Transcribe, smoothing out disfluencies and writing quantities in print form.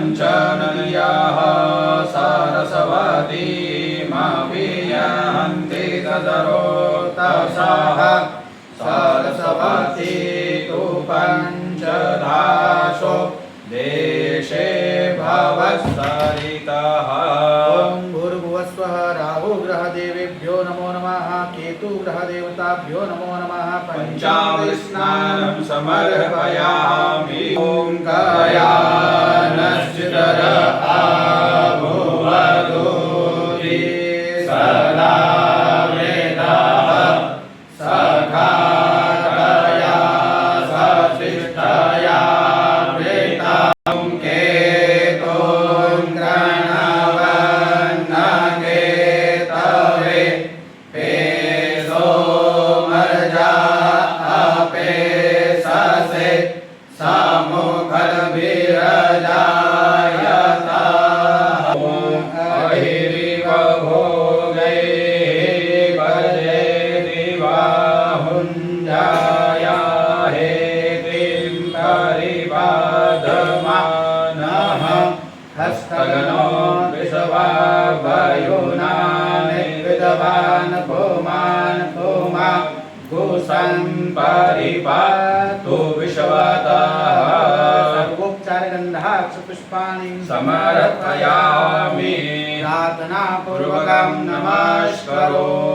पंचनन्याः सारस्वती मावियन्ति तदरोतसाः सरस्वती तु पञ्चधासो देशे भवत्सरितः। ॐ भूर्भुवस्वः राहुग्रहदेवेभ्यो नमो नमः केतुग्रहदेवताभ्यो नमो नमः पञ्चामृतस्नानं समर्पयामि। ॐ कायानश्चितर आभुवदुति सदा वेदाः सखातया सचिष्टया वेतां केतुं गृह्णवन्नकेतवे पेशो मर्जा अपेशसे समुखद्भिरजायता। अहिरिव भोगैः वदेति बाहुञ्जाया हेतिं परिबाधमानः हस्तगनो विषवावयुनानि विद्वान् पुमान् पुमा कुसं परिपातु विश्वतः। सर्वोपचारगन्धाक्षपुष्पाणि समर्पयामि। प्रार्थनापूर्वकं नमस्करोमि।